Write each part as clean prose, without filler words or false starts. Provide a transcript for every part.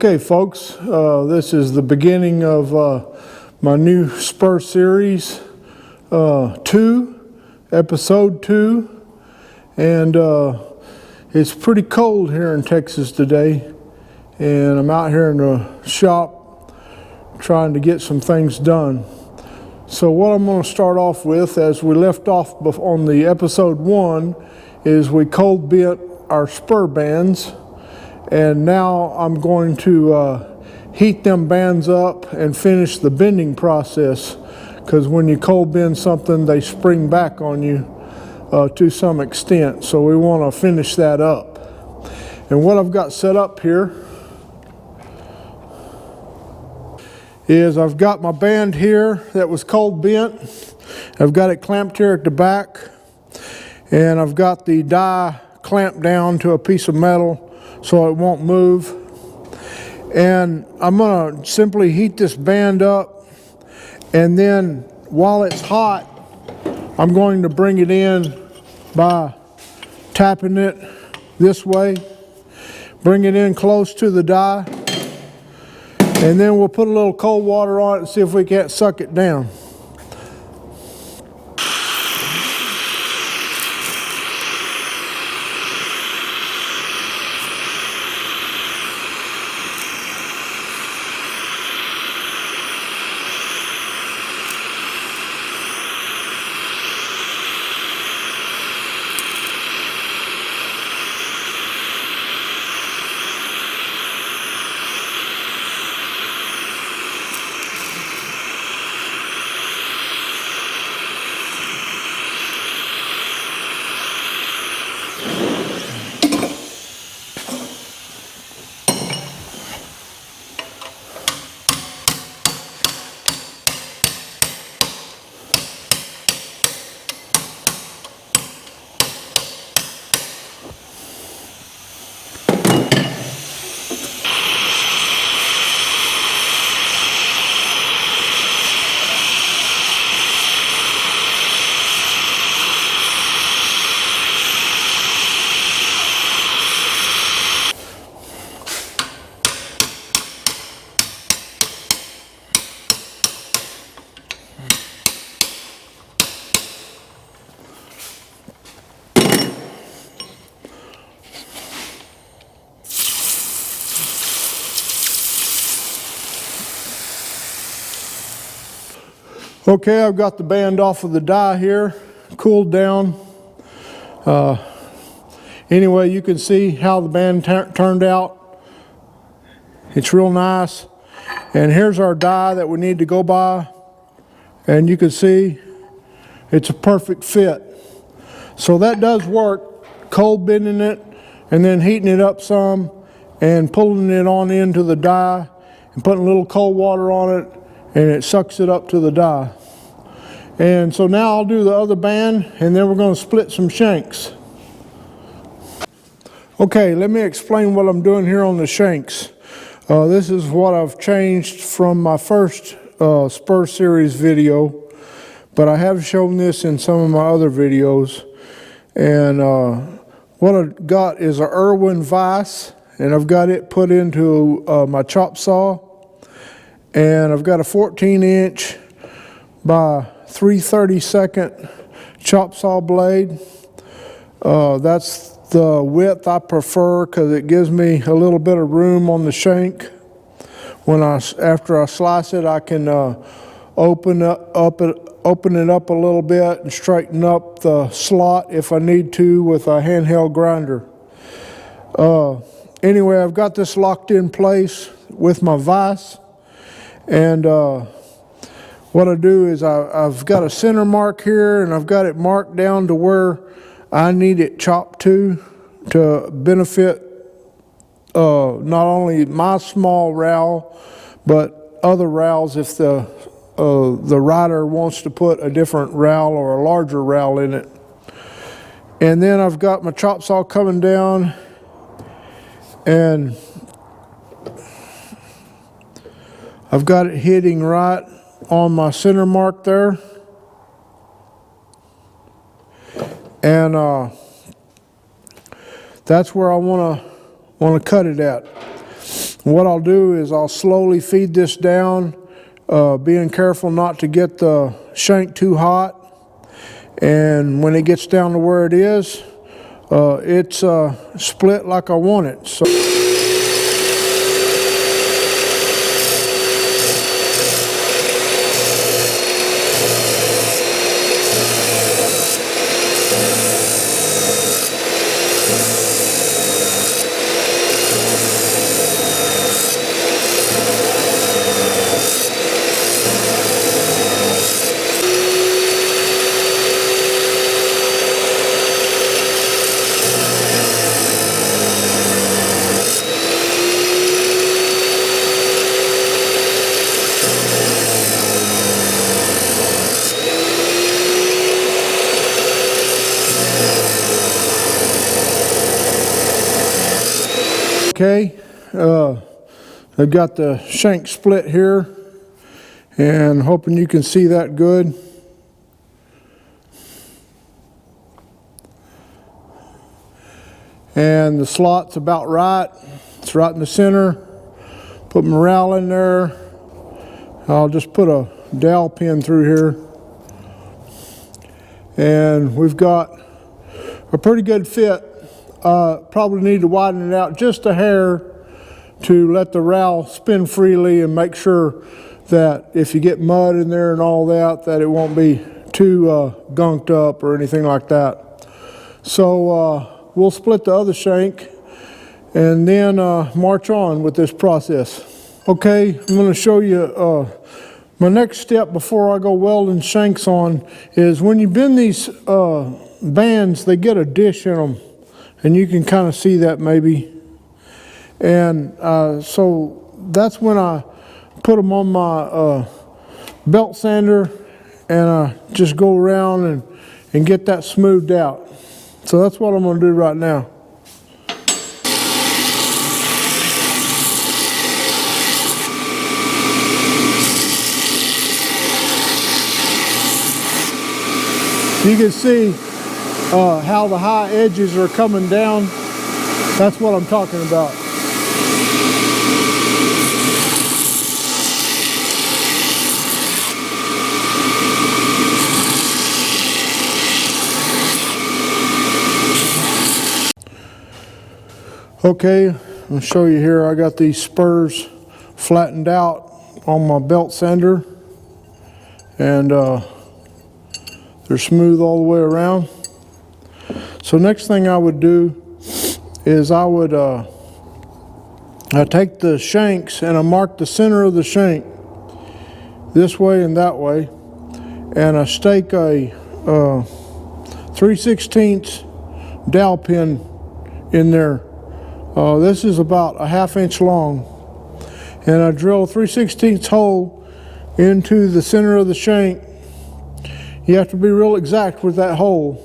Okay, folks, this is the beginning of my new Spur series 2, episode 2, and it's pretty cold here in Texas today, and I'm out here in the shop trying to get some things done. So what I'm going to start off with, as we left off on the episode 1, is we cold bent our spur bands. And now I'm going to heat them bands up and finish the bending process, because when you cold bend something, they spring back on you to some extent. So we want to finish that up. And what I've got set up here is I've got my band here that was cold bent. I've got it clamped here at the back, and I've got the die clamped down to a piece of metal so it won't move. And I'm going to simply heat this band up, and then while it's hot, I'm going to bring it in by tapping it this way, bring it in close to the die, and then we'll put a little cold water on it and see if we can't suck it down. Okay, I've got the band off of the die here, cooled down. Anyway, you can see how the band turned out. It's real nice. And here's our die that we need to go by. And you can see it's a perfect fit. So that does work, cold bending it and then heating it up some and pulling it on into the die and putting a little cold water on it, and it sucks it up to the die. And so now I'll do the other band, and then we're going to split some shanks. Okay, let me explain what I'm doing here on the shanks. This is what I've changed from my first Spur series video, but I have shown this in some of my other videos. And what I've got is a Irwin vise, and I've got it put into my chop saw. And I've got a 14-inch by 3/32 chop saw blade. That's the width I prefer because it gives me a little bit of room on the shank. After I slice it, I can open it up a little bit and straighten up the slot if I need to with a handheld grinder. Anyway, I've got this locked in place with my vise. And what I do is I've got a center mark here, and I've got it marked down to where I need it chopped to benefit not only my small rowel, but other rowels if the rider wants to put a different rowel or a larger rowel in it. And then I've got my chop saw coming down, and I've got it hitting right on my center mark there. And that's where I want to cut it at. What I'll do is I'll slowly feed this down, being careful not to get the shank too hot. And when it gets down to where it is, it's split like I want it. So okay, I've got the shank split here, and hoping you can see that good. And the slot's about right. It's right in the center. Put my rowel in there. I'll just put a dowel pin through here. And we've got a pretty good fit. Probably need to widen it out just a hair to let the rowel spin freely and make sure that if you get mud in there and all that, that it won't be too gunked up or anything like that. So we'll split the other shank and then march on with this process. Okay, I'm going to show you my next step before I go welding shanks on is when you bend these bands, they get a dish in them. And you can kind of see that maybe. And so that's when I put them on my belt sander and I just go around and get that smoothed out. So that's what I'm going to do right now. You can see how the high edges are coming down. That's what I'm talking about. Okay, I'll show you here. I got these spurs flattened out on my belt sander, and they're smooth all the way around. So next thing I would do is I would I take the shanks and I mark the center of the shank this way and that way, and I stake a 3/16 dowel pin in there. This is about a 1/2 inch long, and I drill a 3/16 hole into the center of the shank. You have to be real exact with that hole.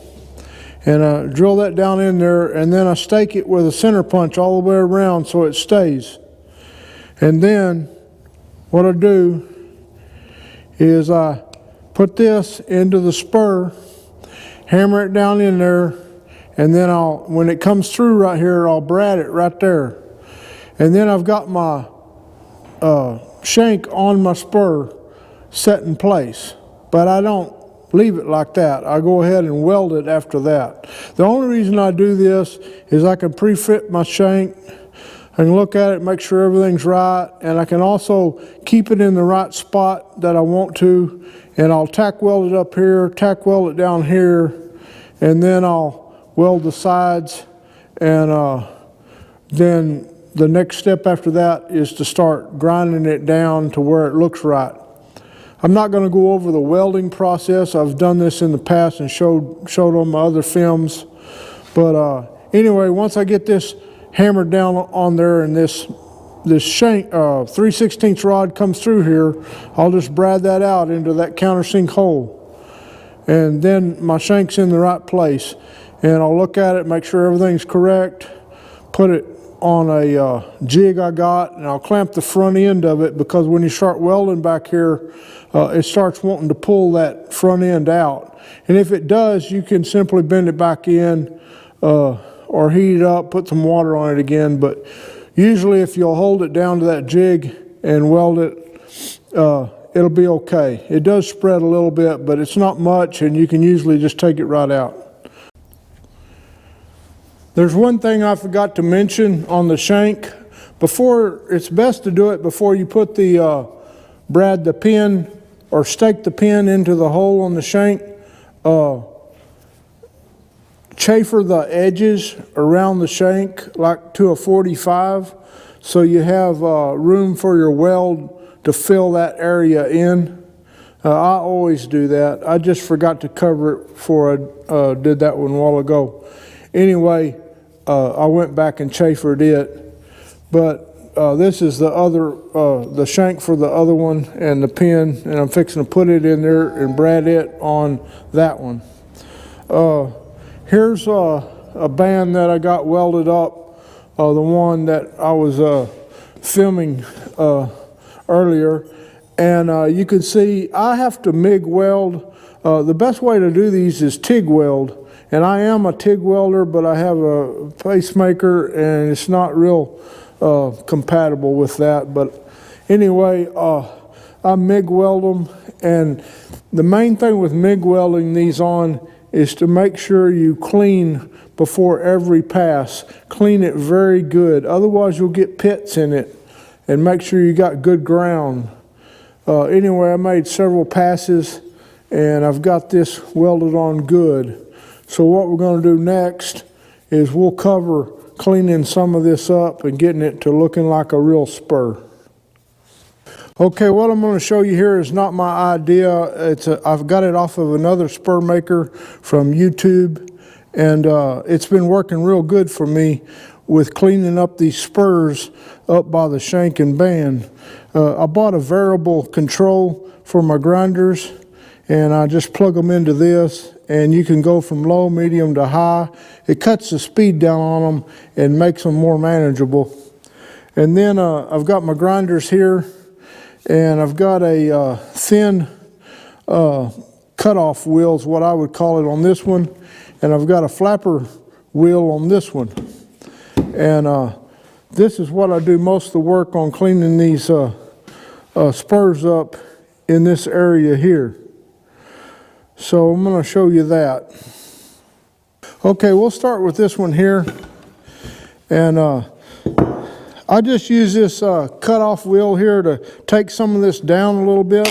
And I drill that down in there, and then I stake it with a center punch all the way around so it stays. And then what I do is I put this into the spur, hammer it down in there, and then when it comes through right here, I'll brad it right there. And then I've got my shank on my spur set in place, but I don't leave it like that. I go ahead and weld it after that. The only reason I do this is I can pre-fit my shank. I can look at it, make sure everything's right, and I can also keep it in the right spot that I want to, and I'll tack weld it up here, tack weld it down here, and then I'll weld the sides, and then the next step after that is to start grinding it down to where it looks right. I'm not going to go over the welding process. I've done this in the past and showed on my other films. But anyway, once I get this hammered down on there and this shank 3/16 rod comes through here, I'll just brad that out into that countersink hole. And then my shank's in the right place. And I'll look at it, make sure everything's correct, put it on a jig I got, and I'll clamp the front end of it, because when you start welding back here, it starts wanting to pull that front end out. And if it does, you can simply bend it back in or heat it up, put some water on it again. But Usually if you'll hold it down to that jig and weld it, it'll be okay. It does spread a little bit, but it's not much, and you can usually just take it right out. There's one thing I forgot to mention on the shank. It's best to do it before you put the brad the pin or stake the pin into the hole on the shank. Chamfer the edges around the shank like to a 45, so you have room for your weld to fill that area in. I always do that. I just forgot to cover it before I did that one a while ago. Anyway, I went back and chamfered it, but this is the shank for the other one and the pin, and I'm fixing to put it in there and brad it on that one. Here's a band that I got welded up, the one that I was filming earlier, and you can see I have to MIG weld. The best way to do these is TIG weld. And I am a TIG welder, but I have a pacemaker, and it's not real compatible with that. But anyway, I MIG weld them, and the main thing with MIG welding these on is to make sure you clean before every pass. Clean it very good, otherwise you'll get pits in it, and make sure you got good ground. Anyway, I made several passes, and I've got this welded on good. So what we're going to do next is we'll cover cleaning some of this up and getting it to looking like a real spur. Okay, what I'm going to show you here is not my idea. I've got it off of another spur maker from YouTube, and it's been working real good for me with cleaning up these spurs up by the shank and band. I bought a variable control for my grinders, and I just plug them into this, and you can go from low, medium to high. It cuts the speed down on them and makes them more manageable. And then I've got my grinders here, and I've got a thin cutoff wheel is what I would call it on this one, and I've got a flapper wheel on this one. And this is what I do most of the work on, cleaning these spurs up in this area here. So I'm going to show you that. Okay, we'll start with this one here. And I just use this cutoff wheel here to take some of this down a little bit.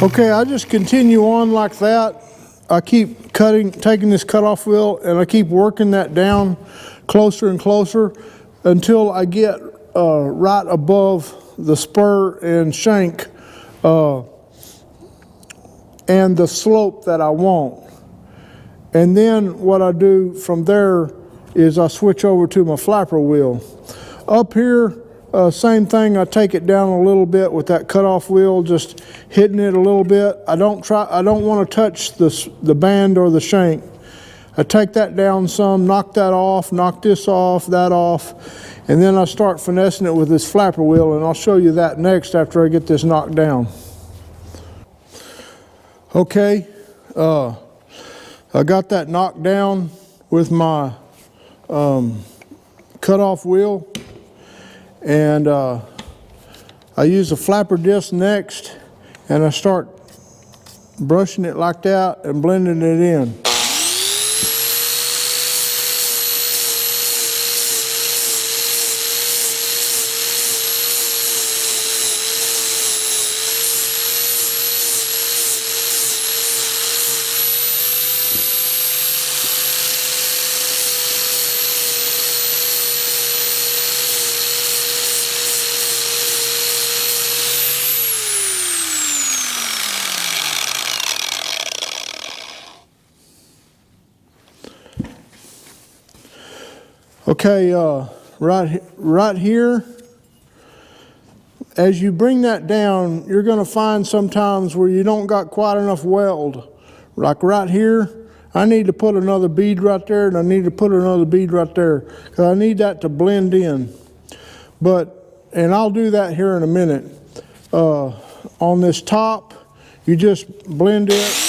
Okay, I just continue on like that. I keep taking this cutoff wheel, and I keep working that down closer and closer until I get right above the spur and shank and the slope that I want. And then what I do from there is I switch over to my flapper wheel. Up here, same thing, I take it down a little bit with that cutoff wheel, just hitting it a little bit. I don't want to touch the band or the shank. I take that down some, knock that off, knock this off, that off, and then I start finessing it with this flapper wheel, and I'll show you that next after I get this knocked down. Okay, I got that knocked down with my cutoff wheel. And I use a flapper disc next, and I start brushing it like that and blending it in. Okay, right here, as you bring that down, you're going to find sometimes where you don't got quite enough weld. Like right here, I need to put another bead right there, and I need to put another bead right there, because I need that to blend in. And I'll do that here in a minute. On this top, you just blend it.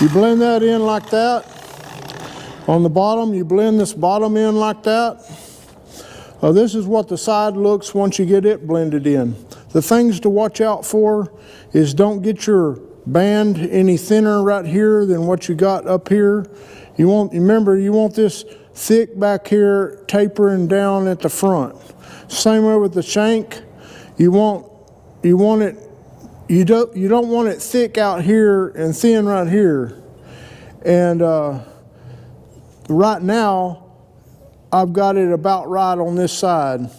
You blend that in like that. On the bottom, you blend this bottom in like that. This is what the side looks once you get it blended in. The things to watch out for is don't get your band any thinner right here than what you got up here. Remember, you want this thick back here, tapering down at the front. Same way with the shank. You don't want it thick out here and thin right here. And right now, I've got it about right on this side.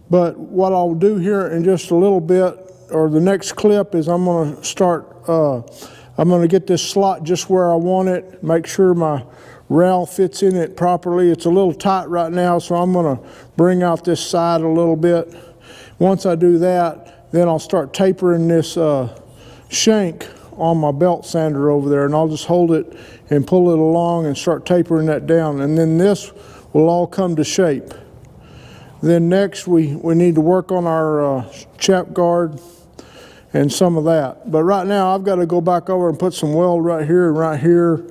But what I'll do here in just a little bit, or the next clip, is I'm going to start, I'm going to get this slot just where I want it, make sure my rail fits in it properly. It's a little tight right now, so I'm going to bring out this side a little bit. Once I do that, then I'll start tapering this shank on my belt sander over there, and I'll just hold it and pull it along and start tapering that down, and then this will all come to shape. Then next we need to work on our chap guard and some of that. But right now I've got to go back over and put some weld right here and right here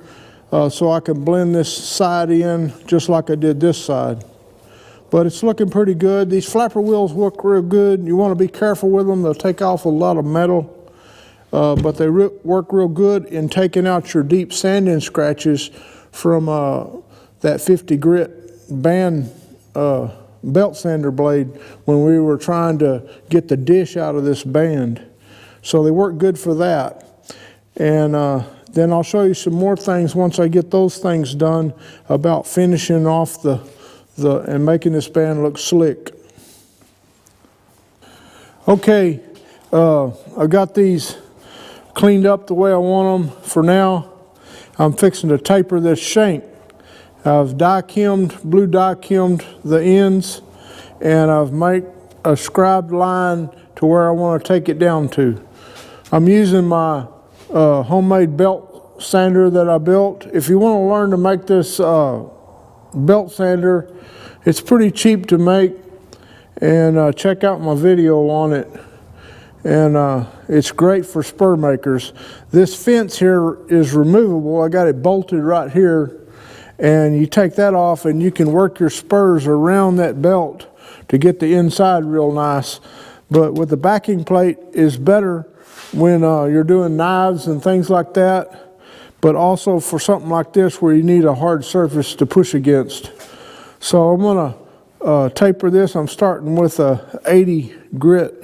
so I can blend this side in just like I did this side. But it's looking pretty good. These flapper wheels work real good. You want to be careful with them. They'll take off a lot of metal. But they work real good in taking out your deep sanding scratches from that 50 grit band belt sander blade when we were trying to get the dish out of this band. So they work good for that. And then I'll show you some more things once I get those things done about finishing off and making this band look slick. Okay, I've got these cleaned up the way I want them for now. I'm fixing to taper this shank. I've blue die kilmed the ends, and I've made a scribed line to where I want to take it down to. I'm using my homemade belt sander that I built. If you want to learn to make this belt sander, it's pretty cheap to make, and check out my video on it. And it's great for spur makers. This fence here is removable. I got it bolted right here, and you take that off and you can work your spurs around that belt to get the inside real nice. But with the backing plate is better when you're doing knives and things like that, but also for something like this where you need a hard surface to push against. So I'm gonna taper this. I'm starting with a 80 grit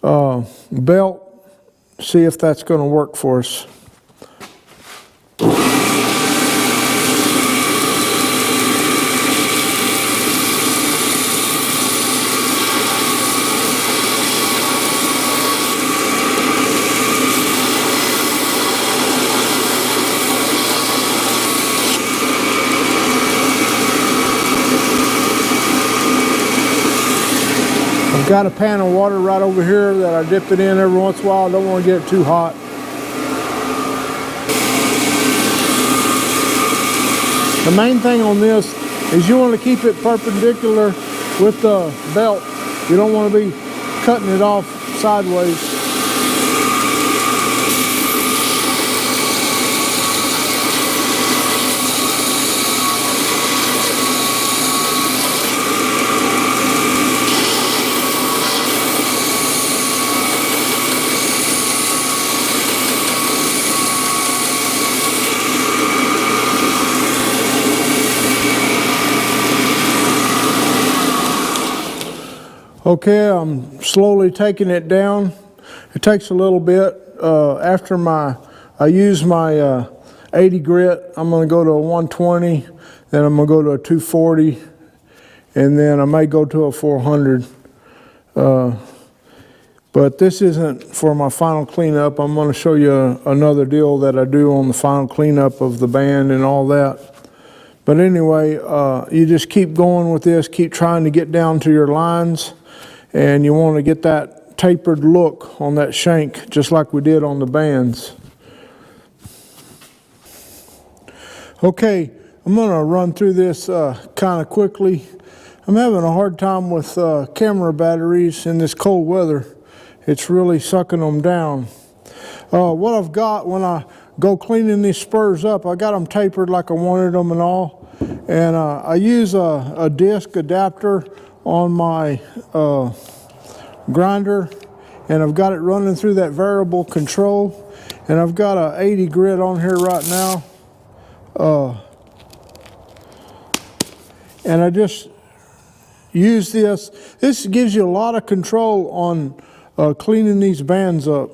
belt, see if that's going to work for us. I've got a pan of water right over here that I dip it in every once in a while. I don't want to get it too hot. The main thing on this is you want to keep it perpendicular with the belt. You don't want to be cutting it off sideways. Okay, I'm slowly taking it down. It takes a little bit. After I use my 80 grit, I'm going to go to a 120, then I'm going to go to a 240, and then I may go to a 400. But this isn't for my final cleanup. I'm going to show you another deal that I do on the final cleanup of the band and all that. But anyway, you just keep going with this, keep trying to get down to your lines, and you want to get that tapered look on that shank, just like we did on the bands. Okay, I'm going to run through this kind of quickly. I'm having a hard time with camera batteries in this cold weather. It's really sucking them down. What I've got when I go cleaning these spurs up, I got them tapered like I wanted them and all. And I use a disc adapter on my grinder, and I've got it running through that variable control. And I've got a 80 grit on here right now. And I just use this. This gives you a lot of control on cleaning these bands up.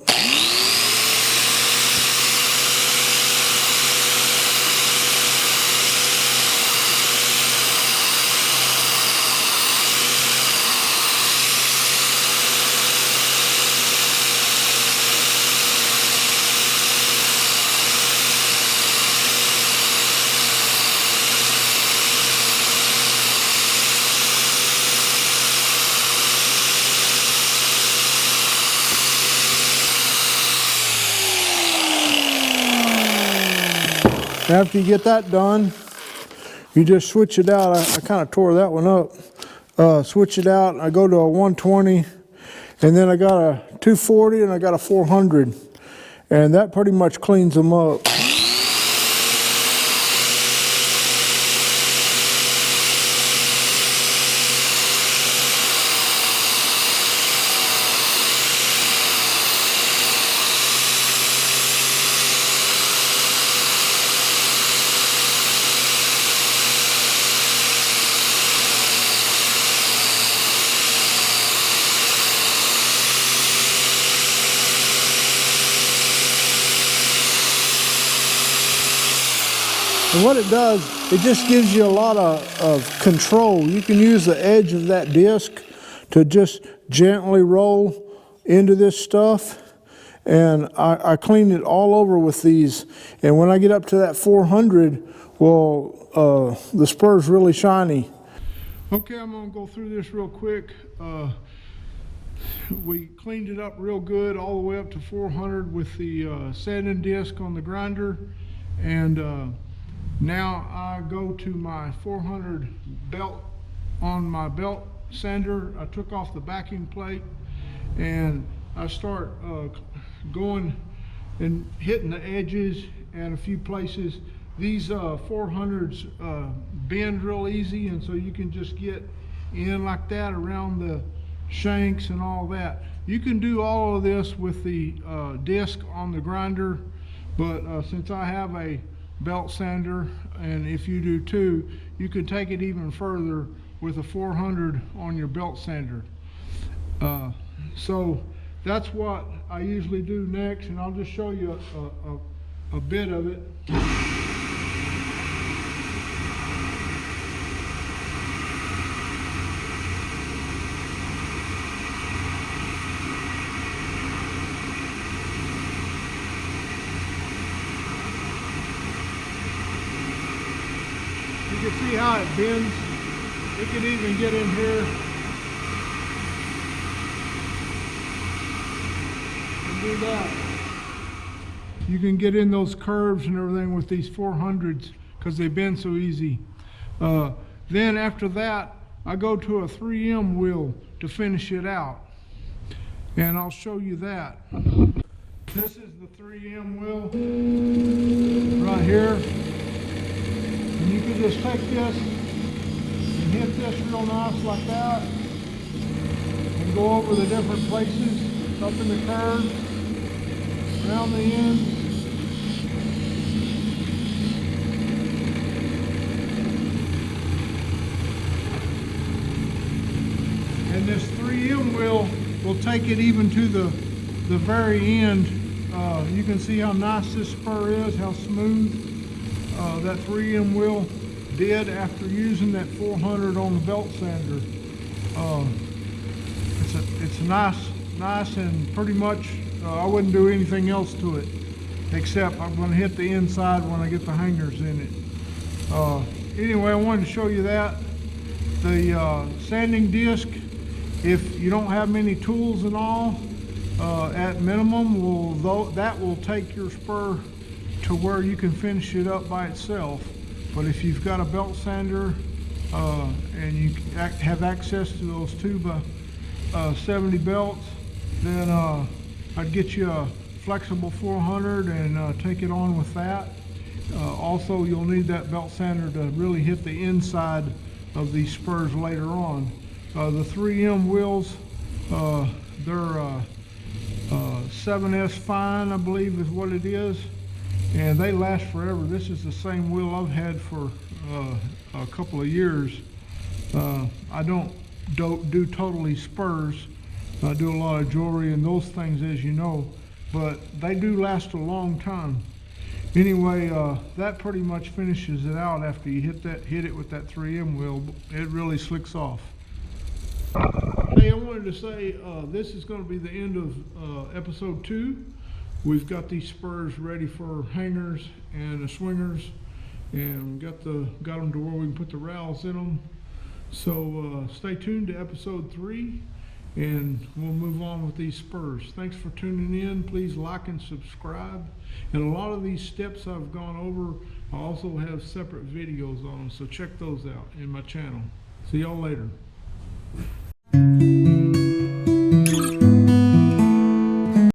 After you get that done, you just switch it out. I kind of tore that one up. Switch it out. I go to a 120, and then I got a 240 and I got a 400, and that pretty much cleans them up. And what it does, it just gives you a lot of control. You can use the edge of that disc to just gently roll into this stuff. And I clean it all over with these. And when I get up to that 400, well, the spur's really shiny. Okay, I'm gonna go through this real quick. We cleaned it up real good all the way up to 400 with the sanding disc on the grinder. And now I go to my 400 belt on my belt sander. I took off the backing plate and I start going and hitting the edges and a few places. These 400s bend real easy, and so you can just get in like that around the shanks and all that. You can do all of this with the disc on the grinder, but since I have a belt sander, and if you do too, you can take it even further with a 400 on your belt sander. So that's what I usually do next, and I'll just show you a bit of it. You can see how it bends. It can even get in here and do that. You can get in those curves and everything with these 400s because they bend so easy. Then after that, I go to a 3M wheel to finish it out. And I'll show you that. This is the 3M wheel right here. And you can just take this and hit this real nice like that and go over the different places, up in the curves, around the ends. And this 3M wheel will take it even to the very end. You can see how nice this spur is, how smooth that 3M wheel did after using that 400 on the belt sander. It's nice and pretty much I wouldn't do anything else to it, except I'm going to hit the inside when I get the hangers in it. Anyway, I wanted to show you that. The sanding disc, if you don't have many tools and all, at minimum, that will take your spur to where you can finish it up by itself. But if you've got a belt sander and you have access to those 2x70 belts, then I'd get you a flexible 400 and take it on with that. Also, you'll need that belt sander to really hit the inside of these spurs later on. The 3M wheels, they're 7S fine, I believe is what it is, and they last forever. This is the same wheel I've had for a couple of years. I don't do totally spurs. I do a lot of jewelry and those things, as you know, but they do last a long time. Anyway, that pretty much finishes it out after you hit it with that 3M wheel. It really slicks off. Hey, I wanted to say this is going to be the end of episode 2. We've got these spurs ready for hangers and the swingers, and got them to where we can put the rowels in them. So stay tuned to episode 3, and we'll move on with these spurs. Thanks for tuning in. Please like and subscribe. And a lot of these steps I've gone over, I also have separate videos on them, so check those out in my channel. See y'all later.